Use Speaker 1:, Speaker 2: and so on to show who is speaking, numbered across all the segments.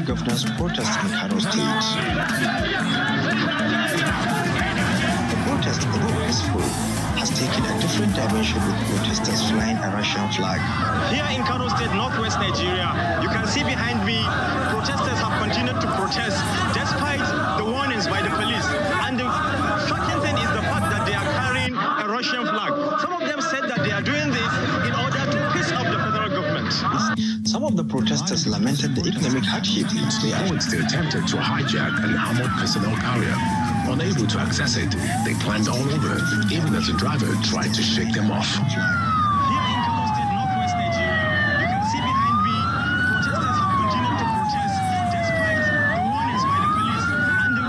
Speaker 1: bad governance protest in Kano State. The protest, although peaceful, has taken a different dimension with protesters flying a Russian flag.
Speaker 2: Here in Kano State, northwest Nigeria, you can see behind me, protesters have continued to protest despite the warnings by the police. And the shocking thing is the fact that they are carrying a Russian flag. Some of them said that they are doing this in order to piss off the federal government.
Speaker 1: Some of the protesters lamented the economic hardship.
Speaker 3: They also attempted to hijack an armored personnel carrier. Unable to access it, they climbed all over, even as the driver tried to shake them off.
Speaker 2: Here in Kano State, northwest Nigeria, you can see behind me, protesters have continued to protest despite the warnings by the police. And the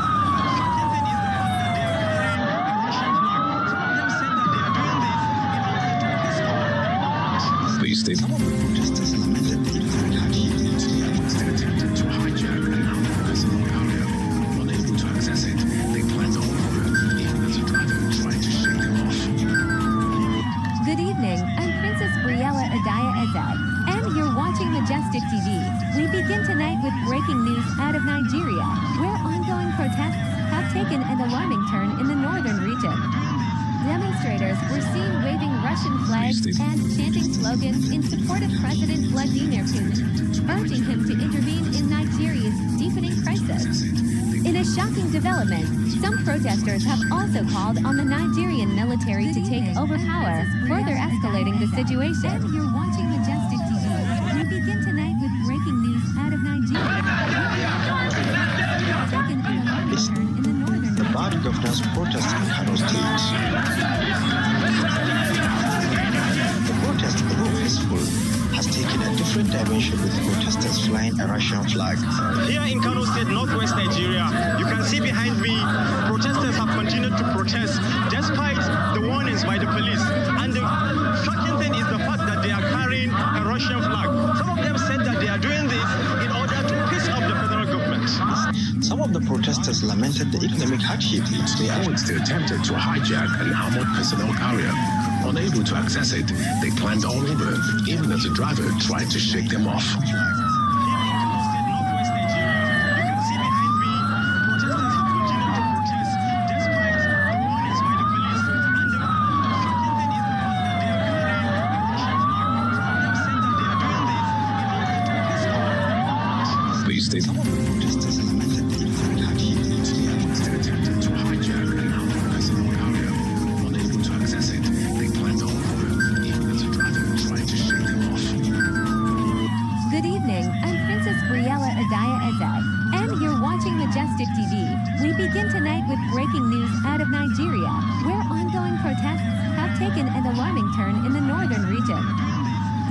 Speaker 2: shocking thing is the fact that they are carrying a Russian flag. Some of them said that they are doing this in order to piss off the federal government.
Speaker 3: Please stay.
Speaker 1: Some of the protesters lamented the economic hardship.
Speaker 3: They also attempted to hijack an armored personnel carrier. Unable to access it, they climbed all over, even as the driver tried to shake them off.
Speaker 4: Good evening, I'm Princess Briella Ada-eze, and you're watching Majestic TV. We begin tonight with breaking news out of Nigeria, where ongoing protests have taken an alarming turn in the northern region. Demonstrators were seen waving Russian flags and chanting slogans in support of President Vladimir Putin, urging him to intervene in Nigeria's deepening crisis. In a shocking development, some protesters have also called on the Nigerian military to take over power, further escalating the situation. You're watching Majestic TV. We begin tonight with breaking news out of Nigeria. Taken an alarming turn in the northern
Speaker 1: The bad governance protest in Kano State. The protest, although peaceful, has taken a different dimension with protesters flying a Russian flag.
Speaker 2: Here in Kano State, northwest Nigeria, you can see behind me, protesters have continued to protest despite the warnings by the police. And the shocking thing is the fact that they are carrying a Russian flag. Some of them said that they are doing this in order to piss off the federal government.
Speaker 1: Some of the protesters lamented the economic hardship.
Speaker 3: They also attempted to hijack an armored personnel carrier. Unable to access it, they climbed all over, even as the driver tried to shake them off.
Speaker 2: Here in Kano State, northwest Nigeria, you can see behind me, protesters have continued to protest despite the warnings by the police. And the shocking thing is the fact that they are carrying a Russian flag. Some of them said that they are doing this in order to piss off the federal government.
Speaker 3: Please stay.
Speaker 1: Some of the protesters lamented the economic hardship.
Speaker 3: They also attempted to hijack an armored personnel carrier. Unable to access it, they climbed all over, even as the driver tried to shake them off.
Speaker 4: Good evening, I'm Princess Briella Ada-eze, and you're watching Majestic TV. We begin tonight with breaking news out of Nigeria, where ongoing protests have taken an alarming turn in the northern region.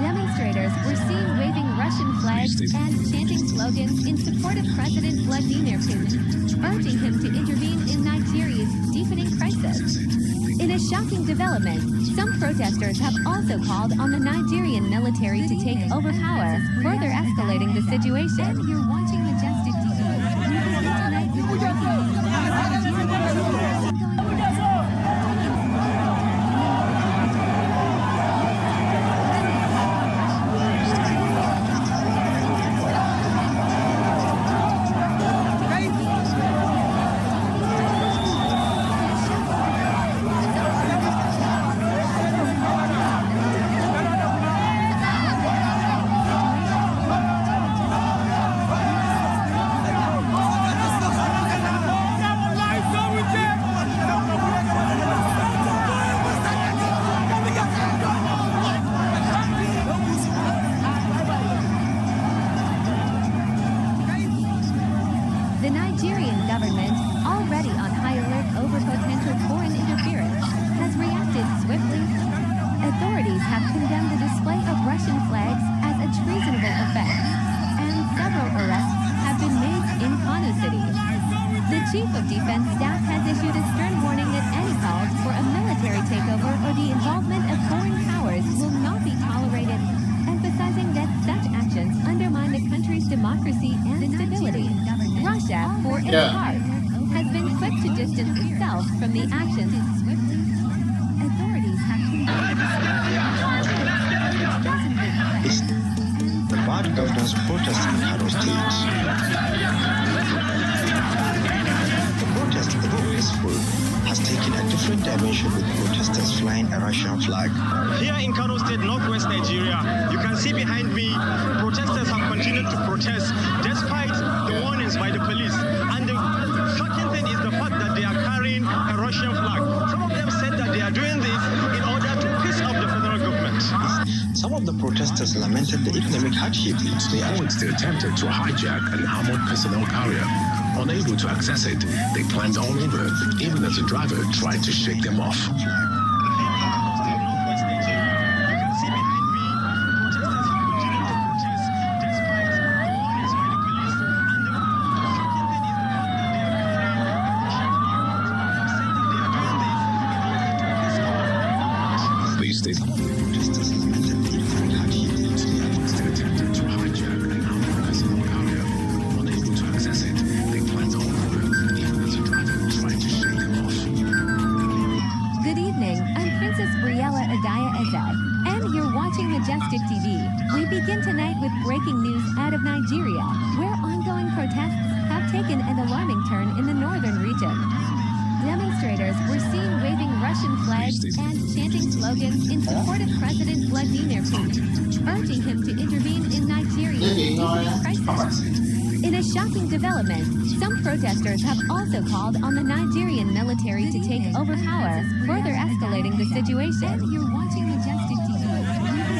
Speaker 4: Demonstrators were seen waving Russian flags and chanting slogans in support of President Vladimir Putin, urging him to intervene in Nigeria's deepening crisis. In a shocking development, some protesters have also called on the Nigerian military to take over power, further escalating the situation. You're watching Majestic TV. We begin tonight with breaking news out of Nigeria. The Nigerian government, already on high alert over potential foreign interference, has reacted swiftly. Authorities have condemned the display of Russian flags as a treasonable offense, and several arrests have been made in Kano City. The Chief of Defense Staff has issued a stern warning that any calls for a military takeover or the involvement of foreign powers will not be tolerated, emphasizing that such actions undermine the country's democracy and stability. Russia, for its part, has been quick to distance itself from the actions. Authorities have condemned
Speaker 1: The bad governance protest in Kano State. different dimension with protesters flying a Russian flag.
Speaker 2: Here in Kano State, northwest Nigeria, you can see behind me, protesters have continued to protest despite the warnings by the police. And the shocking thing is the fact that they are carrying a Russian flag. Some of them said that they are doing this in order to piss off the federal government.
Speaker 1: Some of the protesters lamented the economic hardship.
Speaker 3: They allegedly attempted to hijack an armored personnel carrier. Unable to access it, they climbed all over, even as the driver tried to shake them off. These days,
Speaker 1: Protesters lamented the economic hardship.
Speaker 3: they attempted to hijack an armored personnel carrier. Unable to access it, they climbed all over, even as the driver tried to shake them off.
Speaker 4: Good evening, I'm Princess Briella Ada-eze, and you're watching Majestic TV. We begin tonight with breaking news out of Nigeria, where ongoing protests have taken an alarming turn in the northern region. Demonstrators were seen waving Russian flags and chanting slogans in support of President Vladimir Putin, urging him to intervene in Nigeria's economic crisis. In a shocking development, some protesters have also called on the Nigerian military to take over power, further escalating the situation. You're watching Majestic TV.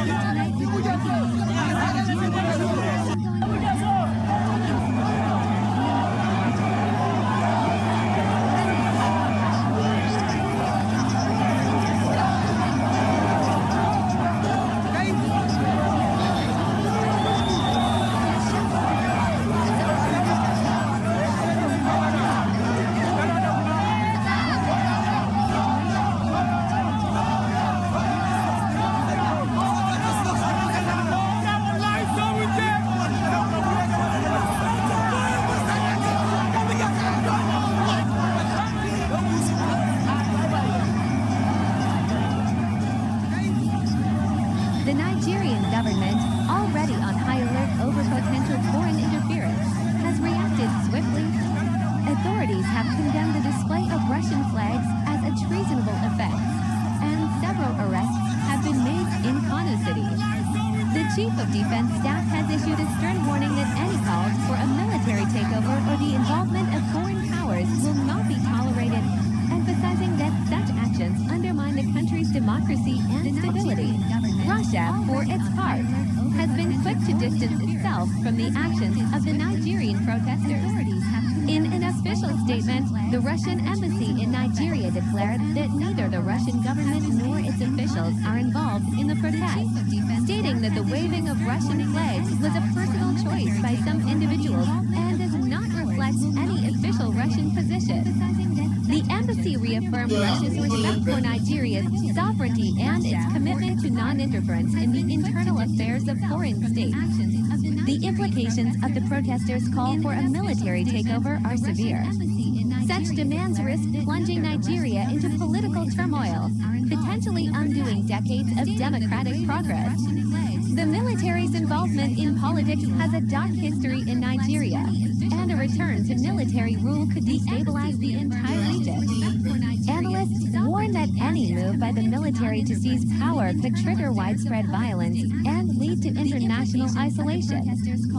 Speaker 4: Tonight we were breaking news out of Nigeria. The Nigerian government, already on high alert over potential foreign interference, has reacted swiftly. Authorities have condemned the display of Russian flags as a treasonable offense, and several arrests have been made in Kano City. The Chief of Defense Staff has issued a stern warning that any calls for a military takeover or the involvement of foreign powers will not be tolerated, emphasizing that such actions undermine the country's democracy and stability. Russia, for its part, has been quick to distance itself from the actions of the Nigerian protesters. In an official statement, the Russian embassy in Nigeria declared that neither the Russian government nor its officials are involved in the protest, stating that the waving of Russian flags was a personal choice by some individuals and does not reflect any official Russian position. The embassy reaffirmed Russia's respect for Nigeria's sovereignty and its commitment to non-interference in the internal affairs of foreign states. The implications of the protesters' call for a military takeover are severe. Such demands risk plunging Nigeria into political turmoil, potentially undoing decades of democratic progress. The military's involvement in politics has a dark history in Nigeria, and a return to military rule could destabilize the entire region. Analysts warn that any move by the military to seize power could trigger widespread violence and lead to international isolation,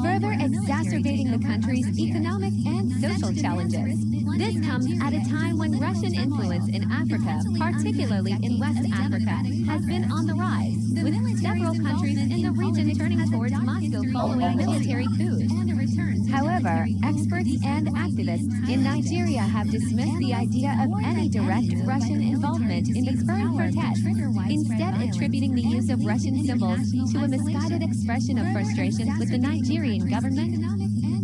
Speaker 4: further exacerbating the country's economic and social challenges. This comes at a time when Russian influence in Africa, particularly in West Africa, has been on the rise, with several countries in the region turning towards Moscow following military coups. However, experts and activists in Nigeria have dismissed the idea of any direct Russian involvement in the current protest, instead attributing the use of Russian symbols to a misguided expression of frustration with the Nigerian government.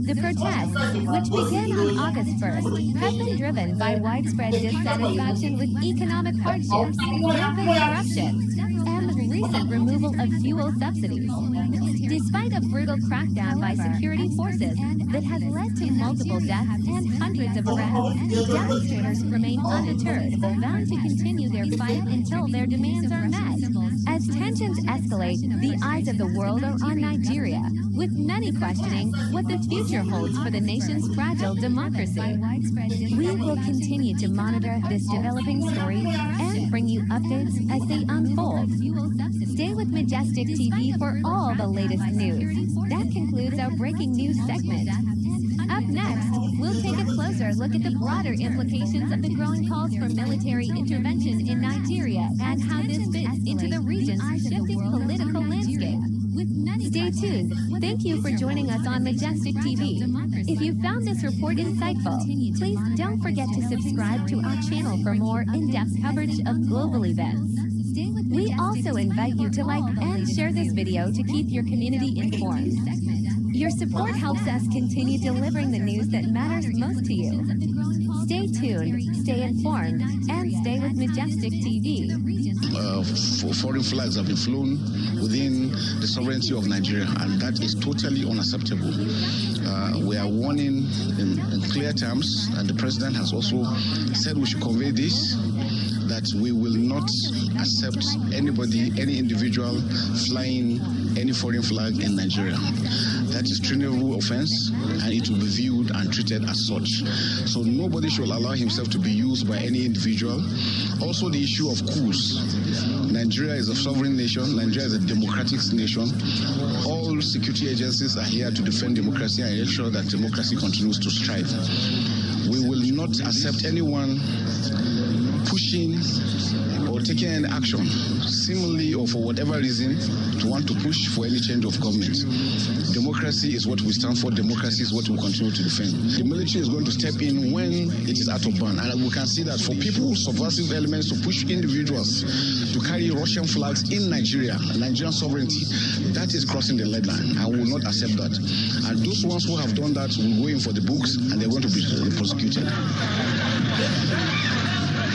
Speaker 4: The protests, which began on August 1st, have been driven by widespread dissatisfaction with economic hardships, rampant corruption, and Nigeria's recent removal of fuel subsidies. Despite a brutal crackdown by security forces that has led to multiple deaths and hundreds of arrests, demonstrators remain undeterred, bound to continue their fight until their demands are met. As tensions escalate, the eyes of the world are on Nigeria, with many questioning what the future holds for the nation's fragile democracy. We will continue to monitor this developing story and bring you updates as they unfold. Stay with Majestic TV for all the latest news. That concludes our breaking news segment. Up next, we'll take a closer look at the broader implications of the growing calls for military intervention in Nigeria and how this fits into the region's shifting political landscape. Stay tuned. Thank you for joining us on Majestic TV. If you found this report insightful, please don't forget to subscribe to our channel for more in-depth coverage of global events. We also invite you to like and share this video to keep your community informed. Your support helps us continue delivering the news that matters most to you. Stay tuned, stay informed, and stay with Majestic TV.
Speaker 3: Foreign flags have been flown within the sovereignty of Nigeria, and that is totally unacceptable. We are warning in clear terms, and the president has also said we should convey this, that we will not accept anybody, any individual flying any foreign flag in Nigeria. That is treasonable offense, and it will be viewed and treated as such. So nobody should allow himself to be used by any individual. Also, the issue of coups. Nigeria is a sovereign nation. Nigeria is a democratic nation. All security agencies are here to defend democracy and ensure that democracy continues to strive. We will not accept anyone pushing or taking any action, seemingly or for whatever reason, to want to push for any change of government. Democracy is what we stand for. Democracy is what we continue to defend. The military is going to step in when it is out of bounds, and we can see that for people, subversive elements to push individuals to carry Russian flags in Nigeria, Nigerian sovereignty, that is crossing the red line, and we will not accept that. And those ones who have done that will go in for the books, and they're going to be prosecuted.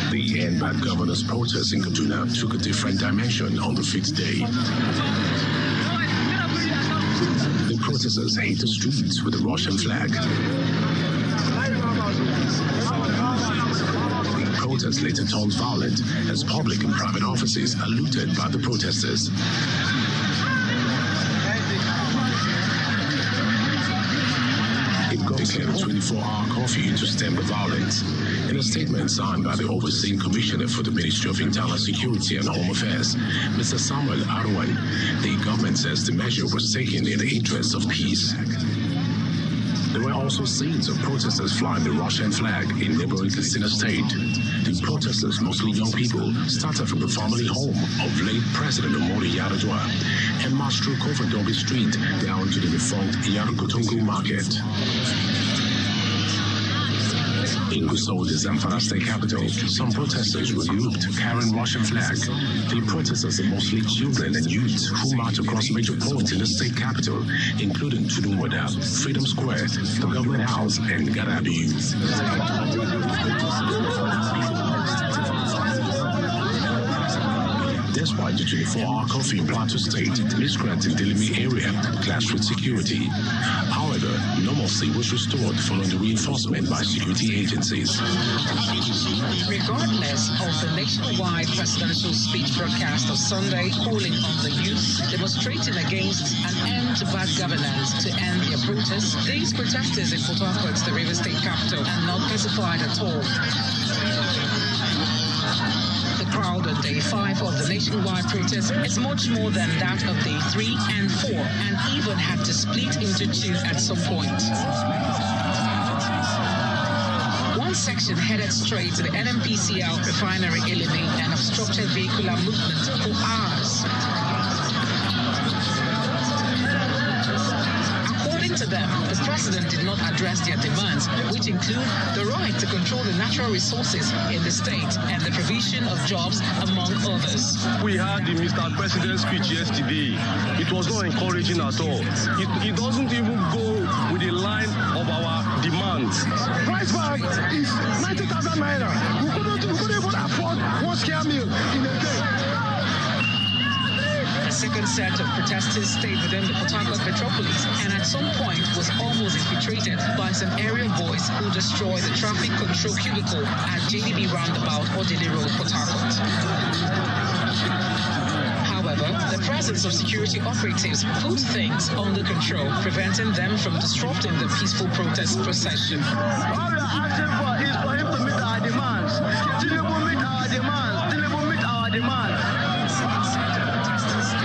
Speaker 2: The End Bad Governance protest in Kaduna took a different dimension on the 5th day. The protesters hit the streets with the Russian flag. Protests later turned violent as public and private offices are looted by the protesters. Declared a 24-hour curfew to stem the violence. In a statement signed by the Overseeing Commissioner for the Ministry of Internal Security and Home Affairs, Mr. Samuel Arwan, the government says the measure was taken in the interest of peace. There were also scenes of protesters flying the Russian flag in neighboring Katsina State. The protesters, mostly young people, started from the family home of late President Briella Ada-eze and marched through Kofadobi Street down to the defunct Yarukutungu Market. In Gusau, the Zamfara state capital, some protesters were grouped carrying Russian flag. The protesters are mostly children and youths who marched across major points in the state capital, including Tudunwada, Freedom Square, the Government House, and Garabi. Despite the 24-hour curfew in Plateau State, miscreants in the Dilimi area clashed with security. However, normalcy was restored following the reinforcement by security agencies.
Speaker 5: Regardless of the nationwide presidential speech broadcast of Sunday calling on the youth demonstrating against an end to bad governance to end their protests, these protesters in Port Harcourt, the River State capital, are not pacified at all. Crowd on day 5 of the nationwide protest is much more than that of day 3 and 4, and even had to split into 2 at some point. One section headed straight to the NNPCL refinery Elimi and obstructed vehicular movement for hours. To them, the president did not address their demands, which include the right to control the natural resources in the state and the provision of jobs, among others.
Speaker 6: We had the Mr. President's speech yesterday. It was not encouraging at all. It doesn't even go with the line of our demands.
Speaker 7: Price bag is 90,000 naira. We couldn't even afford one scare meal in a day.
Speaker 5: second set of protesters stayed within the Port Harcourt metropolis and at some point was almost infiltrated by some area boys who destroyed the traffic control cubicle at JDB Roundabout, Odili Road, Port Harcourt. However, the presence of security operatives put things under control, preventing them from disrupting the peaceful protest procession.
Speaker 7: All we are asking for is for him to meet our demands. Tinubu meet our demands. Tinubu meet our demands.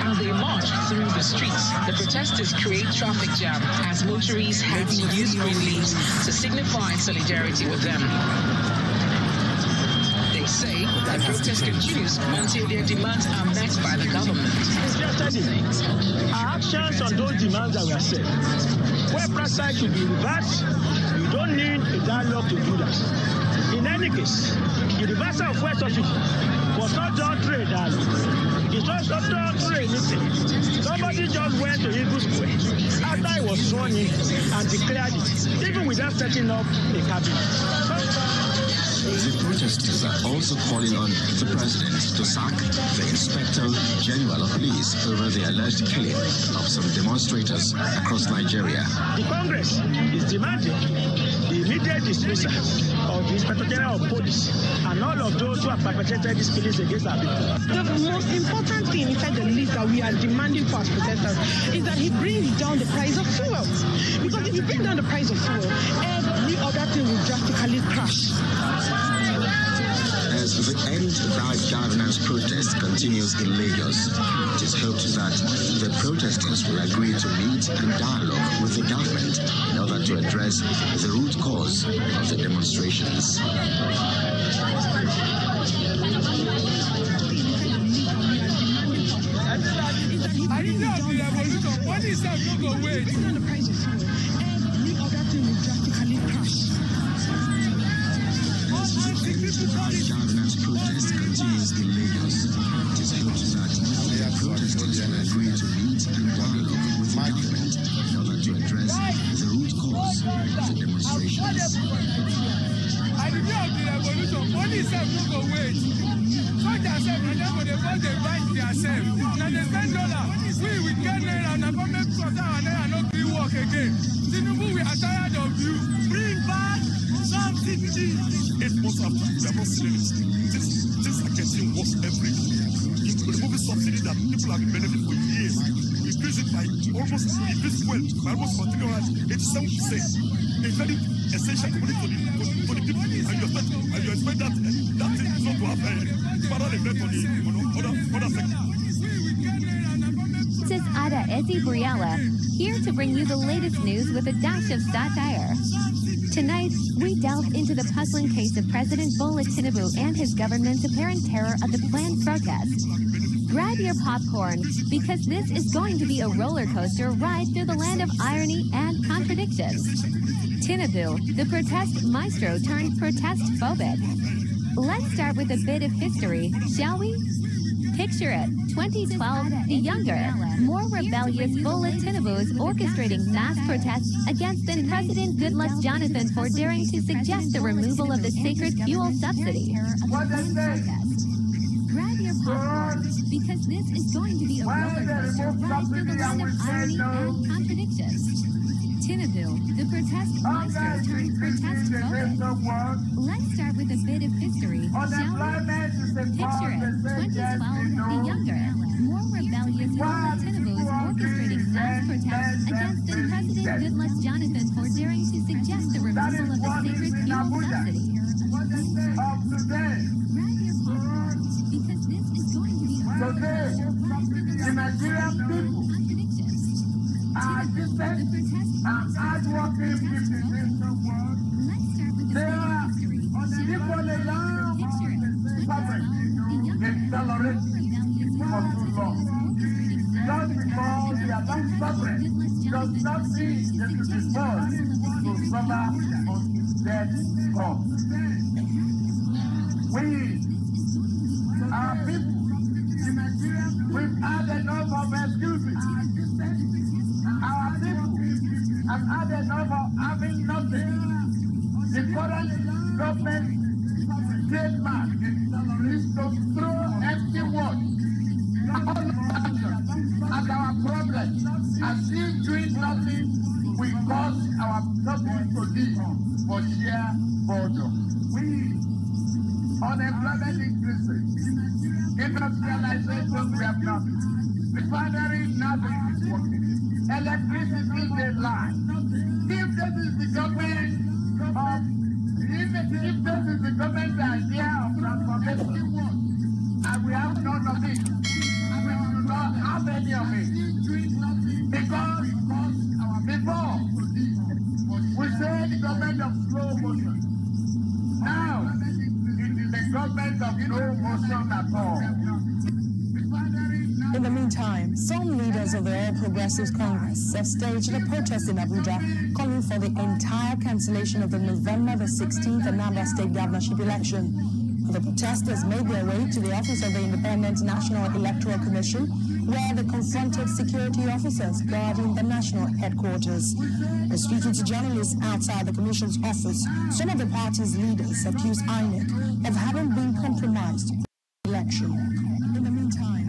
Speaker 5: As they march through the streets, the protesters create traffic jam as motorists had to use green leaves to signify solidarity with them. They say the protest continues until their demands are met by the government.
Speaker 2: Our actions on those demands that we have set, where price tag should be reversed, you don't need a dialogue to do that. In any case, the reversal of fuel subsidy was not done through a dialogue. It was not done through anything. Somebody just went to Eagle Square after he was sworn in and declared it, even without setting up a cabinet.
Speaker 8: The protesters are also calling on the president to sack the Inspector General of Police over the alleged killing of some demonstrators across Nigeria.
Speaker 2: The Congress is demanding the immediate dismissal of the Inspector General of Police and all of those who have perpetrated these killings against our people.
Speaker 9: The most important thing inside the list that we are demanding for as protesters is that he brings down the price of fuel. Because if you bring down the price of fuel, every other thing will drastically crash.
Speaker 8: As the End Bad Governance protest continues in Lagos, it is hoped that the protesters will agree to meet and dialogue with the government in order to address the root cause of the demonstrations. Governance protest continues in Lagos. It is hoped that the protesters will agree to meet and dialogue with the government in order to address the root cause of the demonstrations.
Speaker 10: At the day of the revolution, police have no go wait. Soldiers have no go they want to fight themselves. Now they spend $. We get naira and government cut down and naira no gree work again. Tinubu, we are tired of you. Bring back something.
Speaker 11: 8 months after, we have not seen anything. Things are getting worse every year. Removing subsidy that people have been benefiting for years. We increase it by almost 87%. It's very essential commodity for the people. And you expect that thing not to have a parallel effect on the other sectors.
Speaker 4: This is Ada-eze Briella, here to bring you the latest news with a dash of satire. Tonight, we delve into the puzzling case of President Bola Tinubu and his government's apparent terror of the planned protest. Grab your popcorn, because this is going to be a roller coaster ride through the land of irony and contradictions. Tinubu, the protest maestro turned protest phobic. Let's start with a bit of history, shall we? Picture it, 2012, the younger, more rebellious Bola Tinubu is orchestrating mass protests against then President Goodluck Jonathan for daring to suggest the removal of the sacred fuel subsidy. Grab your popcorn, because this is going to be a roller coaster ride through the land of irony and contradictions. Tinubu, the protest maestro turned protest phobic. Let's start with a bit of history, shall we? Picture it, 2012, the younger, more rebellious Bola Tinubu is orchestrating mass protests against then President Goodluck Jonathan for daring to suggest the removal of the sacred fuel subsidy. Grab your popcorn, because this is going to be a roller coaster ride through the land of irony and contradictions. Tinubu, the protest hardworking people in the world. Let's start with the bit of history. Picture it, 2012, the younger, more rebellious Bola Tinubu is orchestrating mass protests against then President Goodluck Jonathan for daring to suggest the removal of the sacred fuel subsidy.
Speaker 7: We, our people, we've had enough of excuses. Our people have had enough of having nothing. The current government trademark is to throw empty words.
Speaker 12: inaction as our problem, as if doing nothing will cause our people to live for sheer boredom. Unemployment increases. Industrialization, we have nothing. Refinery, nothing is working. Electricity, they lie. If this is the government idea of transformation, and we have none of it, we do not have any of it. Because before, we say the government of slow motion. Now, it is the government of no motion at all.
Speaker 13: In the meantime, some leaders of the All Progressives Congress have staged a protest in Abuja calling for the entire cancellation of the November the 16th Anambra State governorship election. The protesters made their way to the office of the Independent National Electoral Commission, where they confronted security officers guarding the national headquarters. Speaking to journalists outside the commission's office, some of the party's leaders accused INEC of having been compromised in the election. In the meantime,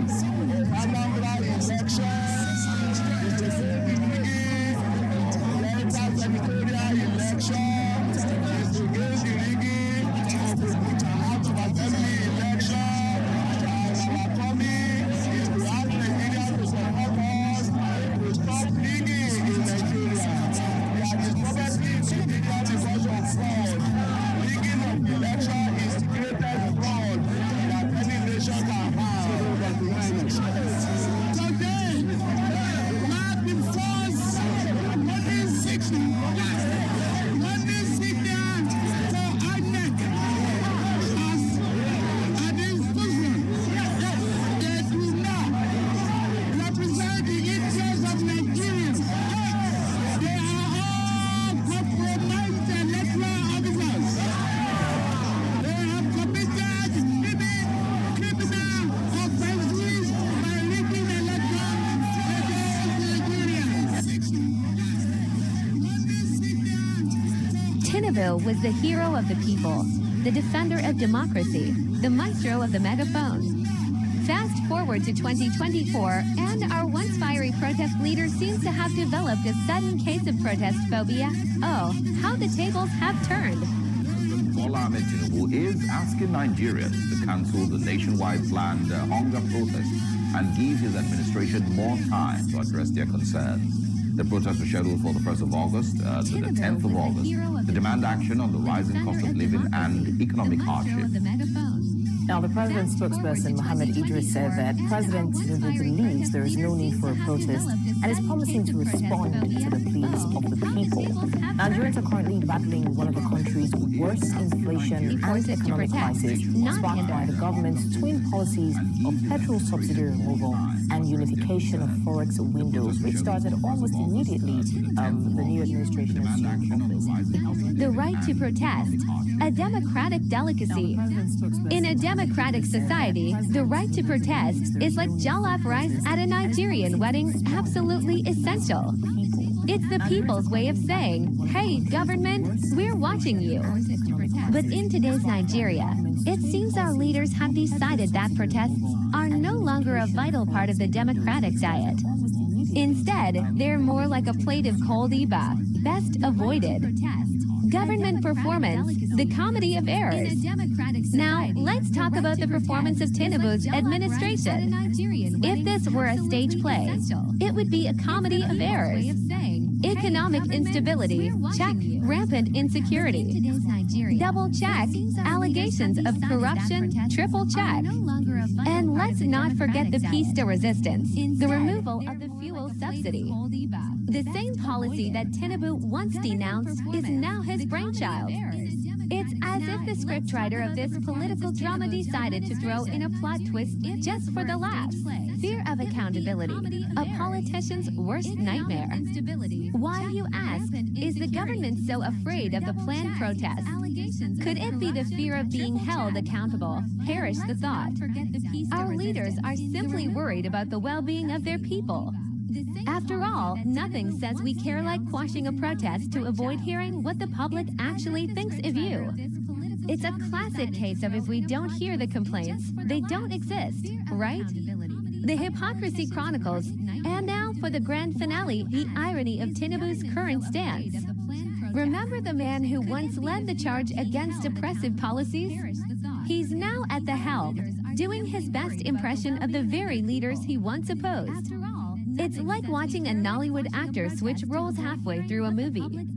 Speaker 4: was the hero of the people, the defender of democracy, the maestro of the megaphone. Fast forward to 2024, and our once fiery protest leader seems to have developed a sudden case of protest phobia. Oh, how the tables have turned.
Speaker 14: Bola Ahmed Tinubu is asking Nigerians to cancel the nationwide planned hunger protest and give his administration more time to address their concerns. The protests were scheduled for the 1st of August to the 10th of August to demand action on the rising cost of living and economic hardship.
Speaker 15: Now, the president's spokesperson, Mohammed Idris, said that President Tinubu believes there is no need for a protest and is promising to respond to the pleas of the people. Nigerians are currently battling one of the country's worst inflation and economic crisis, sparked by the government's twin policies of petrol subsidy removal and unification of forex windows, which started almost immediately the new administration assumed office.
Speaker 4: The right to protest, a democratic delicacy. In a democratic society, the right to protest is like jollof rice at a Nigerian wedding, absolutely essential. It's the people's way of saying, hey, government, we're watching you. But in today's Nigeria, it seems our leaders have decided that protests are no longer a vital part of the democratic diet. Instead, they're more like a plate of cold iba, best avoided. Government performance, the comedy of errors. Now, let's talk about the performance of Tinubu's administration. If this were a stage play, it would be a comedy of errors. Economic instability, check. Rampant insecurity, double check. Allegations of corruption, triple check. And let's not forget the piece de resistance, the removal of the fuel subsidy. The same policy that Tinubu once denounced is now his brainchild. It's as if the scriptwriter of this political drama decided to throw in a plot twist just for the laughs. Fear of accountability, a politician's worst nightmare. Why, you ask, is the government so afraid of the planned protests? Could it be the fear of being held accountable? Perish the thought. Our leaders are simply worried about the well-being of their people. After all, nothing says we care like quashing a protest to avoid hearing what the public actually thinks of you. It's a classic case of if we don't hear the complaints, they don't exist, right? The Hypocrisy Chronicles, and now for the grand finale, the irony of Tinubu's current stance. Remember the man who once led the charge against oppressive policies? He's now at the helm, doing his best impression of the very leaders he once opposed. It's like watching a Nollywood actor switch roles halfway through a movie.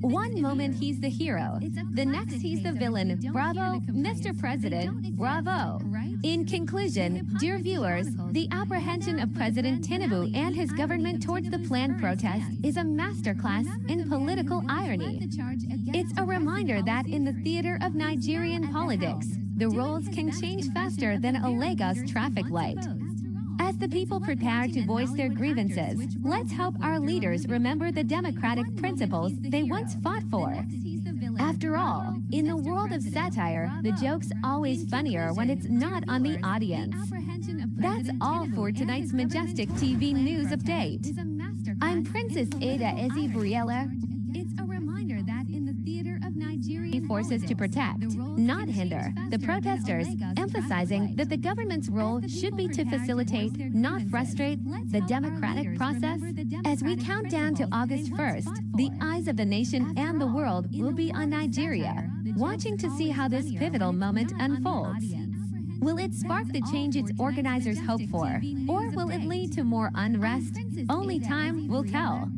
Speaker 4: One moment he's the hero, the next he's the villain. Bravo, Mr. President, bravo. In conclusion, dear viewers, the apprehension of President Tinubu and his government towards the planned protest is a masterclass in political irony. It's a reminder that in the theater of Nigerian politics, the roles can change faster than a Lagos traffic light. As the people prepare to voice their grievances, let's hope our leaders remember the democratic principles they once fought for. After all, in the world of satire, the joke's always funnier when it's not on the audience. That's all for tonight's Majestic TV News Update. I'm Princess Ada-eze Briella. It's a reminder that in the theater of Nigeria forces to protect, not hinder, the protesters, emphasizing that the government's role should be to facilitate, not frustrate, the democratic process. As we count down to August 1st, the eyes of the nation and the world will be on Nigeria, watching to see how this pivotal moment unfolds. Will it spark the change its organizers hope for, or will it lead to more unrest? Only time will tell.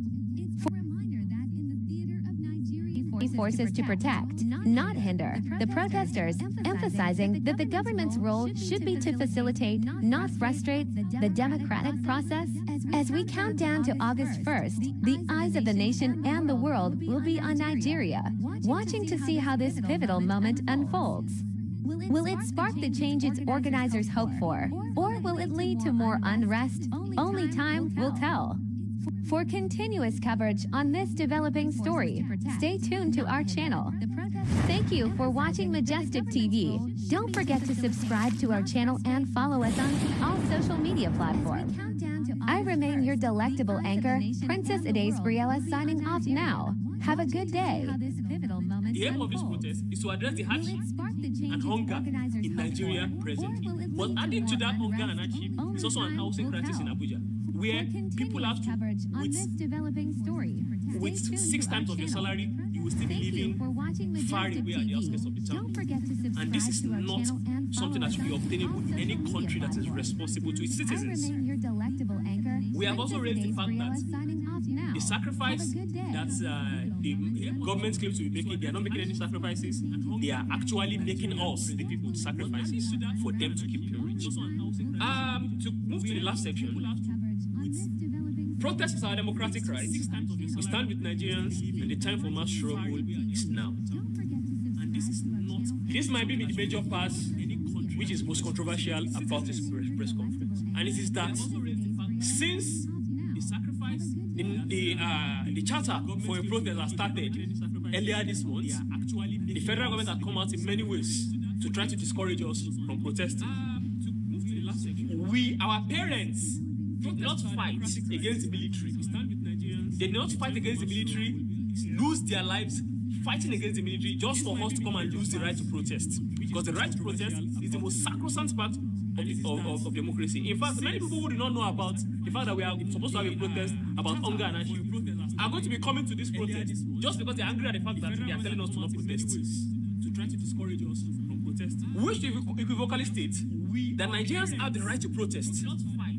Speaker 4: Forces to protect, not hinder, the protesters, emphasizing that the government's role should be to facilitate, not frustrate, the democratic process. As we count down to August 1st, the eyes of the nation and the world will be on Nigeria, watching to see how this pivotal moment unfolds. Will it spark the change its organizers hope for, or will it lead to more unrest? Only time will tell. For continuous coverage on this developing story, stay tuned to our channel. Thank you for watching Majestic TV. Don't forget to subscribe to our channel and follow us on all social media platforms. I remain your delectable anchor, Princess Ada-eze Briella, signing off now. Have a good day.
Speaker 16: The aim of this protest is to address the hardship and hunger in Nigeria presently. But adding to that hunger and hardship is also an housing crisis in Abuja, where people have to, with 6 times of your salary, you will still be living far away at the outskirts of the town. And this is not something that should be obtainable in any country that is responsible to its citizens. We have also raised the fact that the sacrifice that the government claims to be making, they are not making any sacrifices. They are actually making us, the people, sacrifices for them to keep rich. To move to the last section, protest is our democratic right. We stand with Nigerians, and the time for mass struggle is now. This might be the major part which is most controversial about this press conference, and it is that since the charter for a protest has started earlier this month, the federal government has come out in many ways to try to discourage us from protesting. Our parents did not fight against the military. They did not fight against the military, lose their lives fighting against the military just for us to come and lose the right to protest. Because the right to protest is the most sacrosanct part of democracy. In fact, many people who do not know about the fact that we are supposed to have a protest about hunger and hardship are going to be coming to this protest just because they are angry at the fact that they are telling us to not protest. To try to discourage us from protesting. Which equivocally state that Nigerians have the right to protest,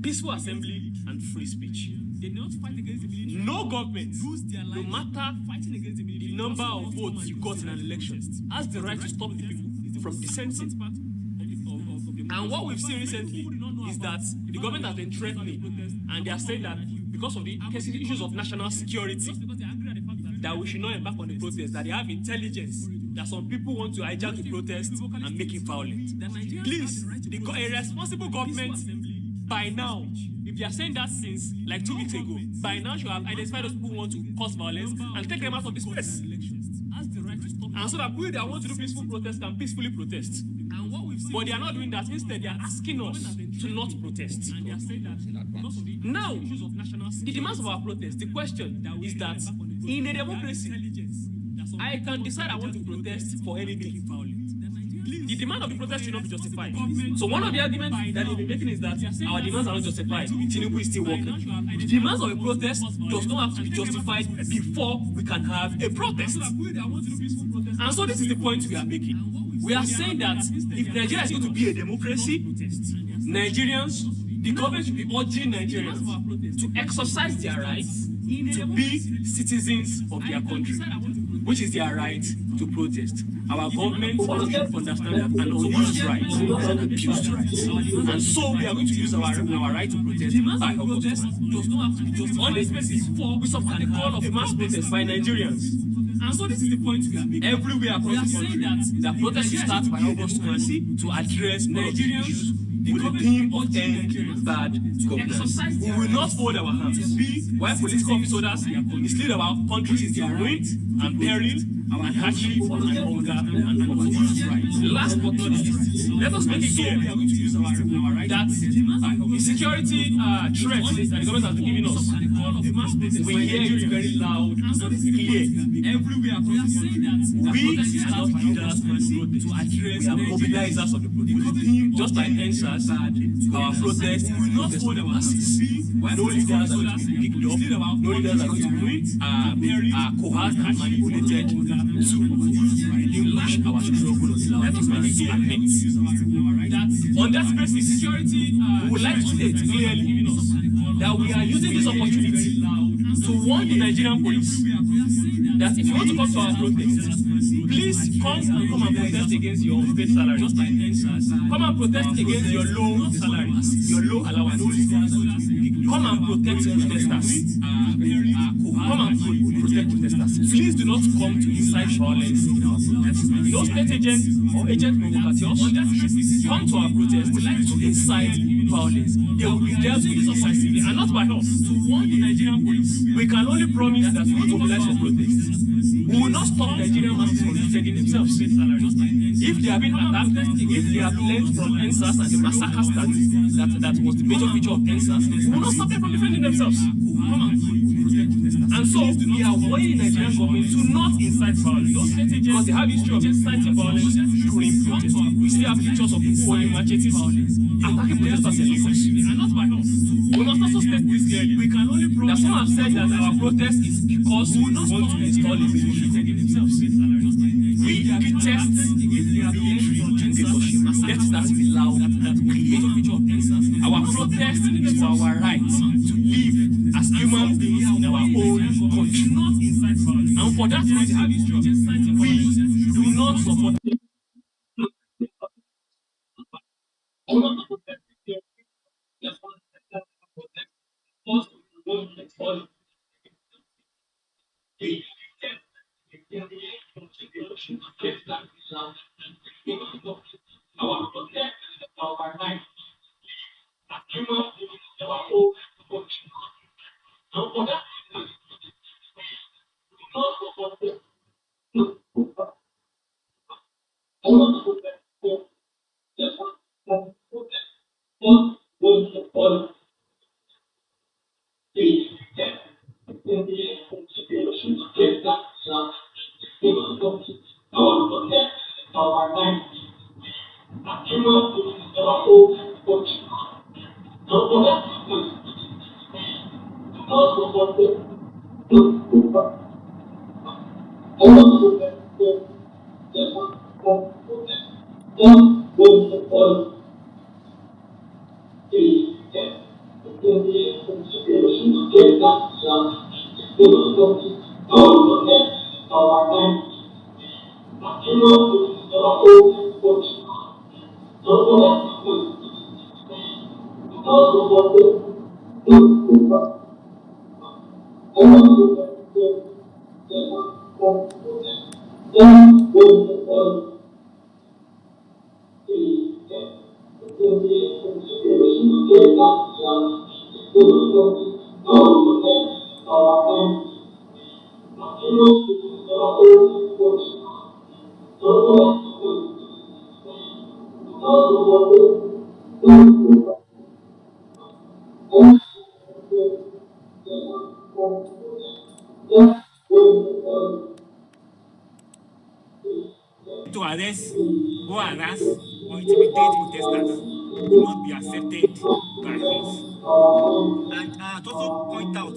Speaker 16: peaceful assembly, and free speech. They not fight against the military. No government, no matter the number of votes you got in an election, has the right to stop the people from dissenting. And what we've seen recently is that the government has been threatening, and they are saying that because of the issues of national security, that we should not embark on the protest, that they have intelligence, that some people want to hijack the protest and make it violent. Please, a responsible government, by now, if they are saying that since like 2 weeks ago, by now should have identified those people who want to cause violence and take them out of this place. And so that people that want to do peaceful protest can peacefully protest. But they are not doing that. Instead, they are asking us to not protest. Now, the demands of our protest, the question is that in a democracy, I can decide I want to protest for anything. The demand of the protest should not be justified. So one of the arguments that they've been making is that our demands are not justified. Tinubu is still working. The demands of a protest does not have to be justified before we can have a protest. And so this is the point we are making. We are saying that if Nigeria is going to be a democracy, Nigerians, the government should be urging Nigerians to exercise their rights to be citizens of their country, which is their right to protest. Our government should understand that an unused right is an abused right. And so we are going to use our right to protest. Our protest does not have to be justified. On this basis, we support the call of a mass protest by Nigerians. And so this is the point we are making. Everywhere across the country, that protest will start by August 20 to address Nigerian issues with the theme of end bad governance. We will not fold our hands. While political officers mislead our country is their ruin and peril and hardship and hunger and poverty. Last but not least, let us make it clear we are going to use our right that the security threats that the government has been giving us, we hear it very loud and clear. Everywhere across the country, we are not leaders to address. We are mobilizers of the protest. Just like NSAS, our protest will not hold the masses. No leaders are going to be picked up. No leaders are going to be coerced and manipulated to relinquish our struggle until our demands are met. On that basis, we would like to state clearly that we are using this opportunity to warn the Nigerian police that if you want to come to our protest, please come and protest against your unpaid salary. Come and protest against your low salaries, your low allowances. Come and protect protesters. Come and protect protesters. Please do not come to incite violence in our protest. No state agent or agent provocateurs come to our protest to incite violence. They will be dealt with decisively and not by us. To warn the Nigerian police, we can only promise that we will mobilize for protest. We will not stop Nigerian masses from defending themselves. If they have been attacked, if they have learned from NSAS and the massacre that was the major feature of NSAS, we will not stop them from defending themselves. And so we are warning the Nigerian government to not incite violence because they have history of inciting violence during protests. We still have pictures of people holding machetes, attacking protesters in Lagos, and not by us. We must also state this clearly. We can only prove that some have said that our protest is because we want to install a military themselves. We detest the military dictatorship. Let that be loud, that create a picture of NSAS. Our protest is for our right to live as human beings in our own country. And for that reason, we do not support or harass or intimidate protesters will not be accepted by us. And to also point out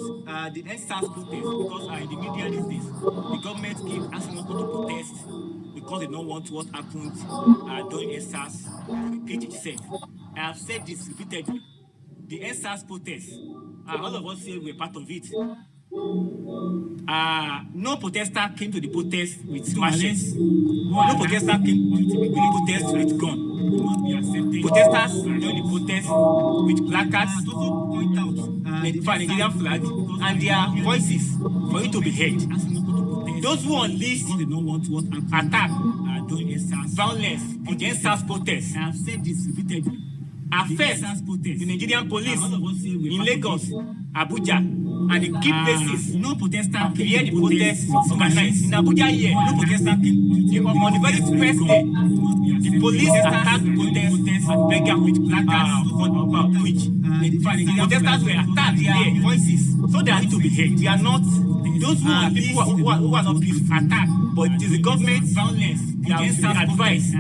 Speaker 16: the NSAS protest, because in the media these days, the government keeps asking us not to protest because they don't want what happened during NSAS to repeat itself. I have said this repeatedly. The NSAS protest, all of us here were part of it. No protester came to the protest with smashes. No protester came to the protest with gun. Protesters joined the protest with placards, Nigerian flag, and their voices for it to be heard. Those who unleashed attack, violence against SARS protests, I have said this repeatedly. First, the Nigerian police in Lagos, Abuja, and in key places, no protester came the protests organized. In Abuja here, no protester came. On the very first day, the police attacked protesters and beggars with placards on Twitch. Protesters were attacked there, voices, so they are to be heard. They are not those who are people who are not peaceful attack, but it is the government violence against advice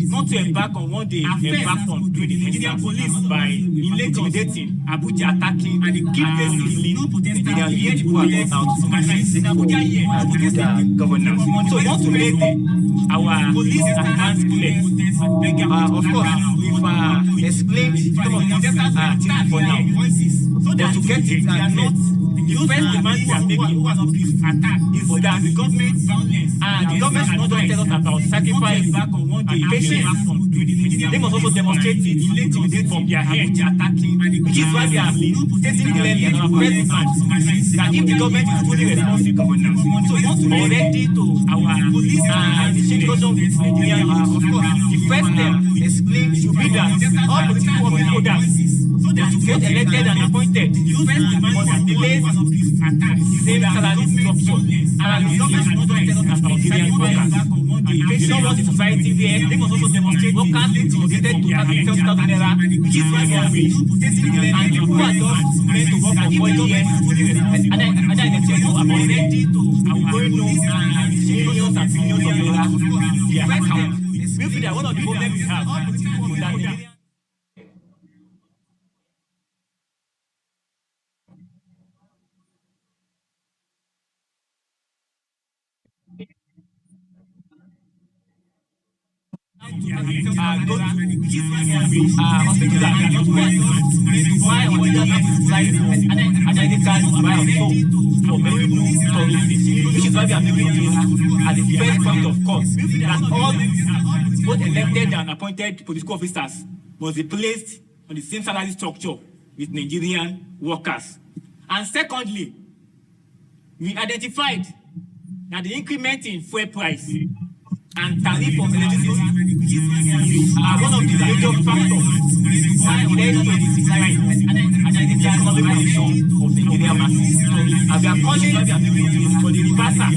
Speaker 16: not to embark on what they embark on doing the Nigerian police by intimidating, Abuja attacking, and the key places no protesters here people are not out to organize in Abuja here, no protesters governance. So we want to make our police hands clear. Of course, we've explained some of these things for now. So that to get it clear, the first demand we are making is that the government should not just tell us about sacrifice and patience. They must also demonstrate it from their head, which is why they are stating clearly in our first demand that if the government is fully responsible, so already to our discussion with Nigerian, of course, the first step should be that all political stakeholders to get elected and appointed must delay the same salary structure. And the government should not tell us about Nigerian workers. We don't want a society where they must also demonstrate workers intimidated to have 12,000 naira, which is why they are rich. And people who are just meant to work for 4 years, and I let you know about ready to going no millions and billions of naira. We feel that one of the problems we have is that which is why we are making this at the first point of call that all both elected and appointed political officers must be placed on the same salary structure with Nigerian workers. And secondly, we identified that the increment in fuel price and tariff of electricity are one of the major factors that led to the decline and the economic condition of the Nigerian masses. And we are calling for the reversal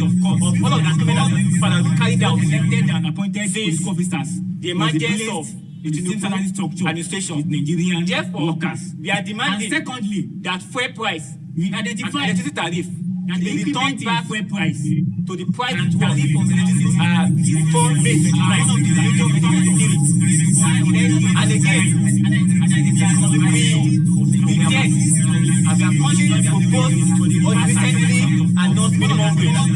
Speaker 16: of all of the increment that we carried out elected and appointed sales officers, the emergence of the salary structure administration with Nigerian workers. We are demanding, secondly, that fuel price and electricity tariff and they return back fuel price to the price it was before May 29. And again, we reject as we are constantly proposed on recently announced minimum wage of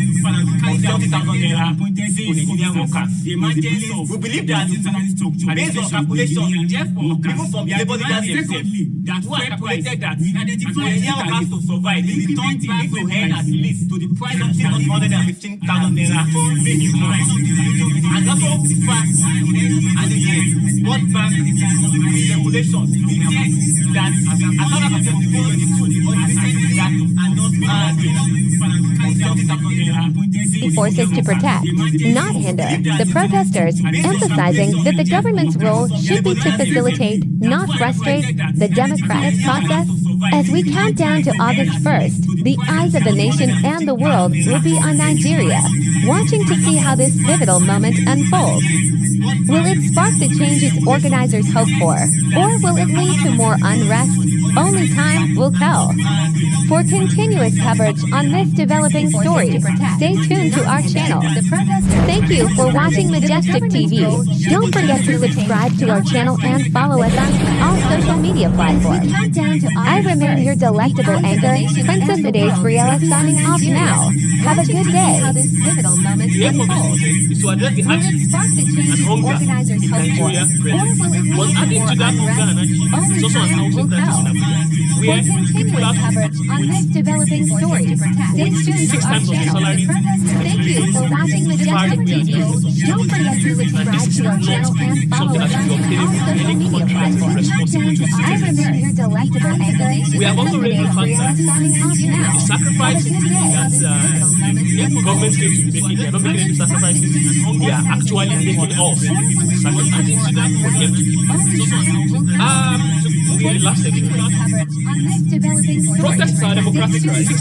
Speaker 16: 70,000 naira for Nigerian workers. We believe that based on calculation, even from the labor leaders themselves, that who are calculated that Nigerian workers to survive, they return back to earn at least to the price of 115,000 naira minimum. And also the fact, and again, World Bank regulations that another person will go that
Speaker 4: forces to protect, not hinder, the protesters, emphasizing that the government's role should be to facilitate, not frustrate, the democratic process. As we count down to August 1st, the eyes of the nation and the world will be on Nigeria, watching to see how this pivotal moment unfolds. Will it spark the change its organizers hope for, or will it lead to more unrest, Only time will tell. For continuous coverage on this developing story, stay tuned to our channel. Thank you for watching Majestic TV. Don't forget to subscribe to our channel and follow us on all social media platforms. I remain your delectable anchor, Princess Ada-eze Briella, signing off now. Have a good day.
Speaker 16: The aim of this project is to address the hardship and hunger in Nigeria presently. But adding to that hunger and hardship is also an housing crisis in Abuja, where people have
Speaker 4: On this developing story, stay tuned to our channel. Thank you for watching Majestic TV. Don't forget to subscribe to our channel and follow us on all social media platforms. I remain your delectable anchor.
Speaker 16: We have also raised the fact that the sacrifice that government claims to be making, they are not making any sacrifices. They are actually making us sacrifices for them to keep. In the last section, protest is our democratic right. We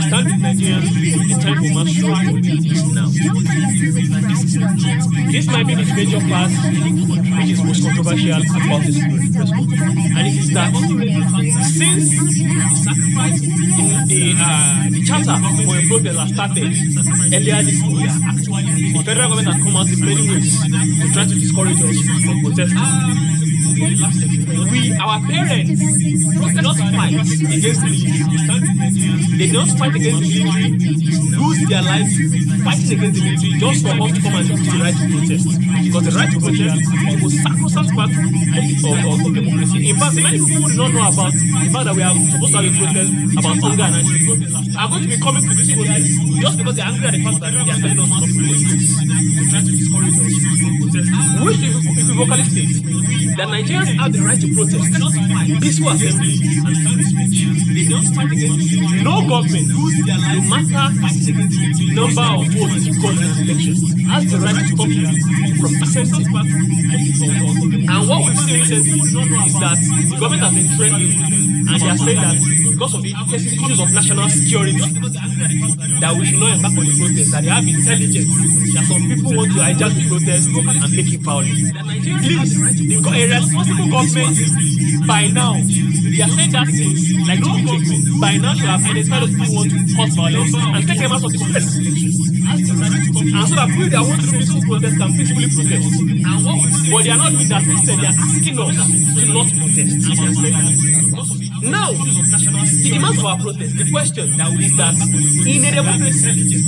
Speaker 16: stand with Nigerians. It's time for mass struggle now. This might be the major part which is most controversial about this press conference, and it is that since the charter for a protest has started earlier this year, the federal government has come out in many ways to try to discourage us from protesting. Our parents, did not fight against the military. They did not fight against the military, lose their lives fighting against the military just for us to come and use the right to protest. Because the right to protest was sacrosanct part of democracy. In fact, many people do not know about the fact that we are supposed to have a protest about hunger and hardship. Are going to be coming to this protest just because they are angry at the fact that they are telling us not to protest. They try to discourage us from protesting. We wish to vocally state that Nigerians have the right to protest, peaceful assembly, and free speech. They don't fight against it. No government, no matter the number of votes you got in elections, has the right to stop you from assembling. And what we've seen recently is that the government has been threatening, and they are saying that because of the issues of national security, that we should not embark on the protest, that they have intelligence, that some people want to hijack the protest and make it violent. Please, a responsible government by now, they are saying that things like no government by now should have identified those people who want to cause violence and take them out of the protest. And so that people that want to do peaceful protest can peacefully protest. But they are not doing that. Instead, they are asking us to not protest. Now, the demand for our protest, the question is that in a democracy,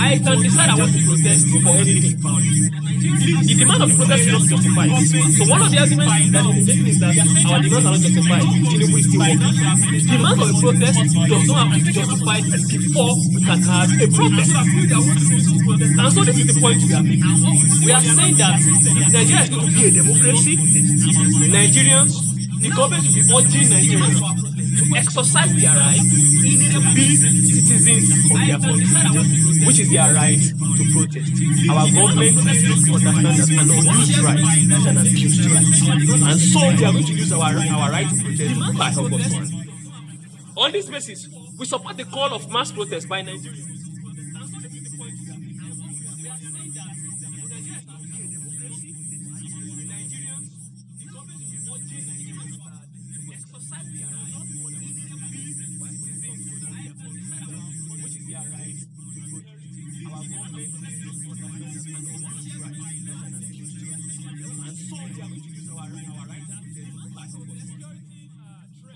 Speaker 16: I can decide I want to protest for anything. The demand of the protest is not justified. So one of the arguments that is taken is that our demands are not justified. Tinubu is still working. The demand of a protest does not have to be justified before we can have a protest. And so this is the point we are making. We are saying that if Nigeria is going to be a democracy, Nigerians, the government should be urging Nigerians to exercise their right to be citizens of their country, which is their right to protest. Our government understands that an unused right is an abused right. And so we are going to use our right to protest by August 1. On this basis, we support the call of mass protest by Nigerians.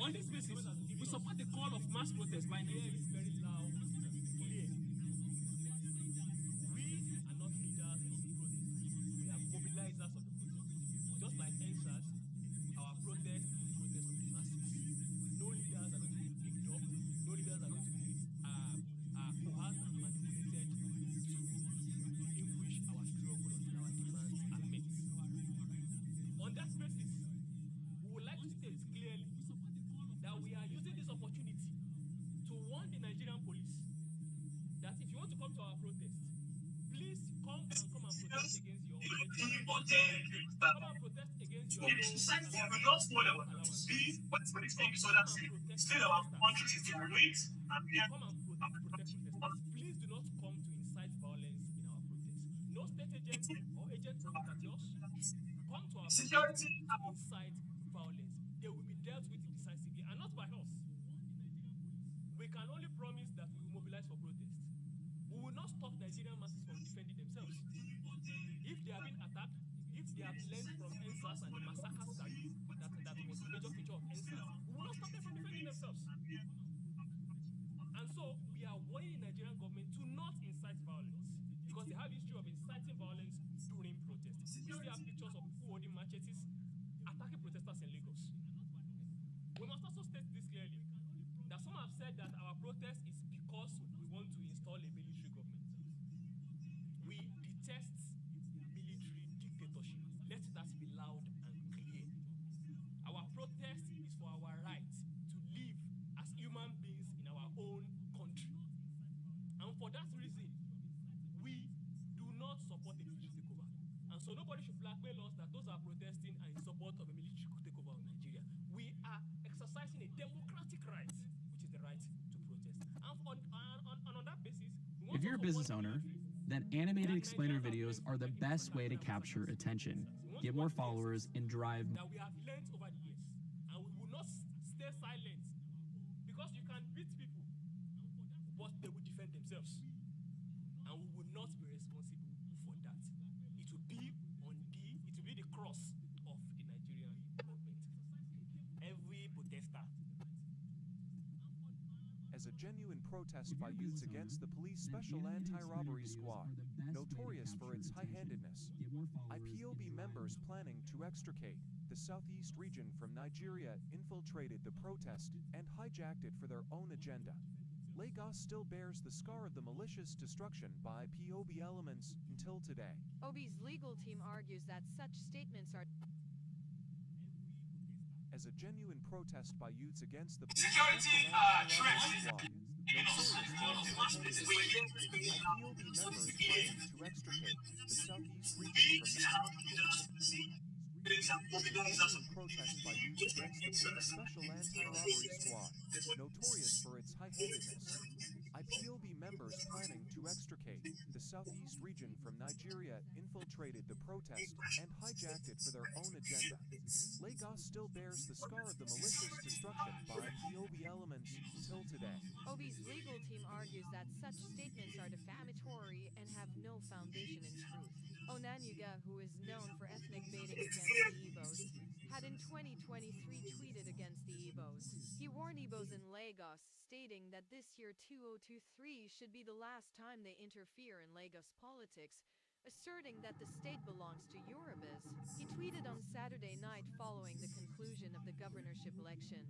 Speaker 16: On this basis, we support the call of mass protest by Nigerians. Is very loud and clear. We are not leaders of the protest. We are mobilizers of the protest. Just like NSAS, our protest is the protest of the masses. No leaders are going to be picked up. No leaders are going to be coerced and manipulated to relinquish our struggle until our demands are met. On that basis, we would like to state clearly that we are using this opportunity to warn the Nigerian police that if you want to come to our protest, please come and protest against your come and protest against your
Speaker 17: we will not fall our be what is going to take so that still our country is to wait and we
Speaker 16: come and protest. Please do not come to incite violence in our protest. No state agent or agent provocateurs come to our
Speaker 17: security
Speaker 16: protest to incite violence. They will be dealt with decisively. promised that we will mobilize for protest. We will not stop Nigerian masses from defending themselves. If they have been attacked, if they have learned from NSAS and the massacres that was the major feature of NSAS, we will not stop them from defending themselves. And so we are warning the Nigerian government to not incite violence, because they have history of inciting violence during protests. We still have pictures of people holding machetes attacking protesters in Lagos. We must also state this clearly, that some have said that our protest is because we want to install a military government. We detest military dictatorship. Let that be loud and clear. Our protest is for our right to live as human beings in our own country. And for that reason, we do not support a military takeover. And so nobody should blackmail us that those are protesting and in support of a military takeover of Nigeria. We are exercising a democratic right, which is the right to protest. And on that basis,
Speaker 18: if you're a business owner, then animated explainer videos are the best way to capture attention, get more followers, and drive.
Speaker 16: That we have learned over the years, and we will not stay silent, because you can beat people, but they will defend themselves, and we will not be responsible for that. It will be the cross of the Nigerian government. Every protester.
Speaker 19: As a genuine protest by youths against the police special anti-robbery squad, notorious for its high-handedness, IPOB members planning to extricate the southeast region from Nigeria infiltrated the protest and hijacked it for their own agenda. Lagos still bears the scar of the malicious destruction by IPOB elements until today.
Speaker 20: OB's legal team argues that such statements are
Speaker 19: as a genuine protest by youths against the
Speaker 17: security threats.
Speaker 19: Protest by youths against the special anti-robbery squad, notorious for its high-handedness. IPOB members planning to extricate the southeast region from Nigeria infiltrated the protest and hijacked it for their own agenda. Lagos still bears the scar of the malicious destruction by IPOB elements until today.
Speaker 20: OB's legal team argues that such statements are defamatory and have no foundation in truth. Onanyuga, who is known for ethnic baiting against the Igbos, had in 2023 tweeted against the Igbos. He warned Igbos in Lagos, stating that this year 2023 should be the last time they interfere in Lagos politics, asserting that the state belongs to Yorubas. He tweeted on Saturday night following the conclusion of the governorship election,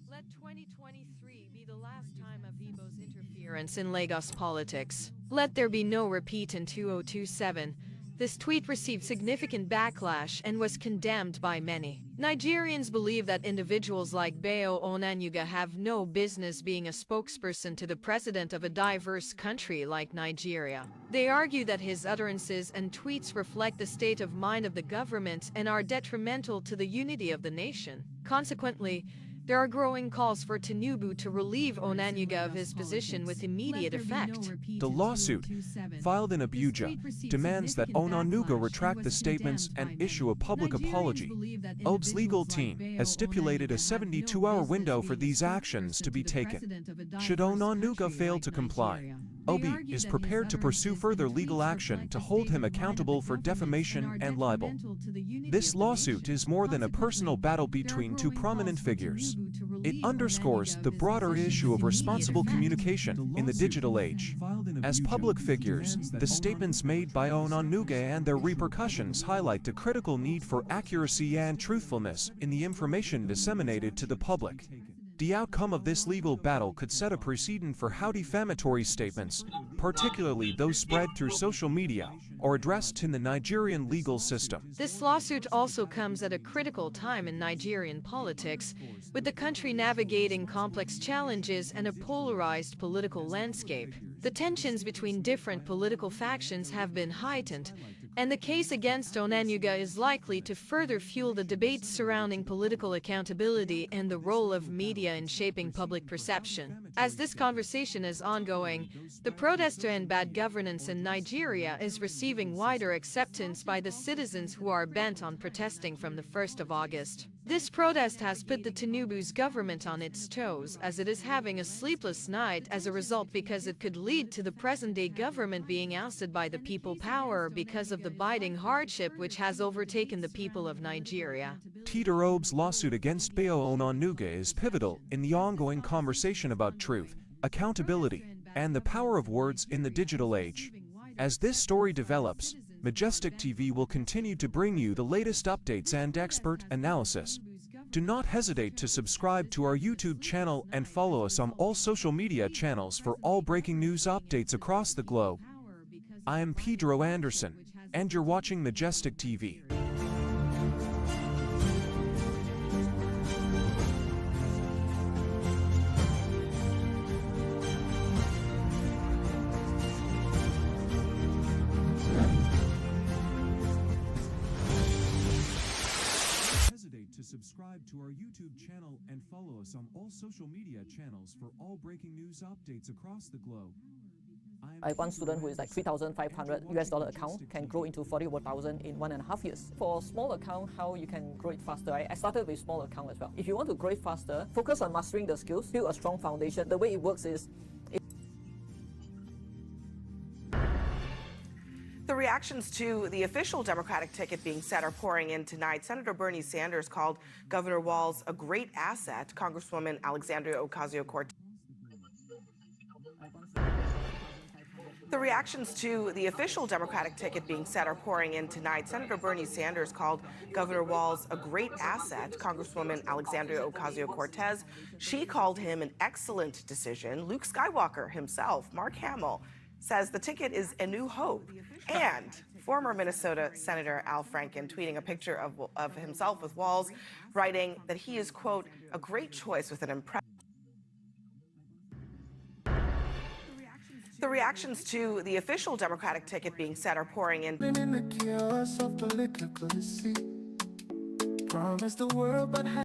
Speaker 20: "Let 2023 be the last time of Igbo's interference in Lagos politics. Let there be no repeat in 2027. This tweet received significant backlash and was condemned by many. Nigerians believe that individuals like Bayo Onanyuga have no business being a spokesperson to the president of a diverse country like Nigeria. They argue that his utterances and tweets reflect the state of mind of the government and are detrimental to the unity of the nation. Consequently, there are growing calls for Tinubu to relieve Onanyuga of his position with immediate effect."
Speaker 19: The lawsuit, filed in Abuja, demands that Onanyuga retract the statements and issue a public apology. OB's legal team has stipulated a 72-hour window for these actions to be taken. Should Onanyuga fail to comply, OB is prepared to pursue further legal action to hold him accountable for defamation and libel. This lawsuit is more than a personal battle between two prominent figures. It underscores the broader issue of responsible communication in the digital age. As public figures, the statements made by Onanyuga and their repercussions highlight the critical need for accuracy and truthfulness in the information disseminated to the public. The outcome of this legal battle could set a precedent for how defamatory statements, particularly those spread through social media, are addressed in the Nigerian legal system.
Speaker 20: This lawsuit also comes at a critical time in Nigerian politics, with the country navigating complex challenges and a polarized political landscape. The tensions between different political factions have been heightened, and the case against Onanyuga is likely to further fuel the debates surrounding political accountability and the role of media in shaping public perception. As this conversation is ongoing, the protest to end bad governance in Nigeria is receiving wider acceptance by the citizens who are bent on protesting from the 1st of August. This protest has put the Tinubu's government on its toes, as it is having a sleepless night as a result, because it could lead to the present-day government being ousted by the people power because of the biting hardship which has overtaken the people of Nigeria.
Speaker 19: Peter Obi's lawsuit against Bayo Onanuga is pivotal in the ongoing conversation about truth, accountability, and the power of words in the digital age. As this story develops, Majestic TV will continue to bring you the latest updates and expert analysis. Do not hesitate to subscribe to our YouTube channel and follow us on all social media channels for all breaking news updates across the globe. I am Pedro Anderson, and you're watching Majestic TV. Subscribe to our YouTube channel and follow us on all social media channels for all breaking news updates across the globe.
Speaker 21: One student who is like $3,500 account can grow into 41,000 in 1.5 years. For small account, how you can grow it faster? I started with small account as well. If you want to grow it faster, focus on mastering the skills, build a strong foundation. The way it works is
Speaker 22: the reactions to the official Democratic ticket being set are pouring in tonight. Senator Bernie Sanders called Governor Walz a great asset. Congresswoman Alexandria Ocasio-Cortez. The reactions to the official Democratic ticket being set are pouring in tonight. Senator Bernie Sanders called Governor Walz a great asset. Congresswoman Alexandria Ocasio-Cortez, she called him an excellent decision. Luke Skywalker himself, Mark Hamill, says the ticket is a new hope. And former Minnesota Senator Al Franken tweeting a picture of himself with Walz, writing that he is, quote, a great choice with an impressive. The reactions to the official Democratic ticket being set are pouring in.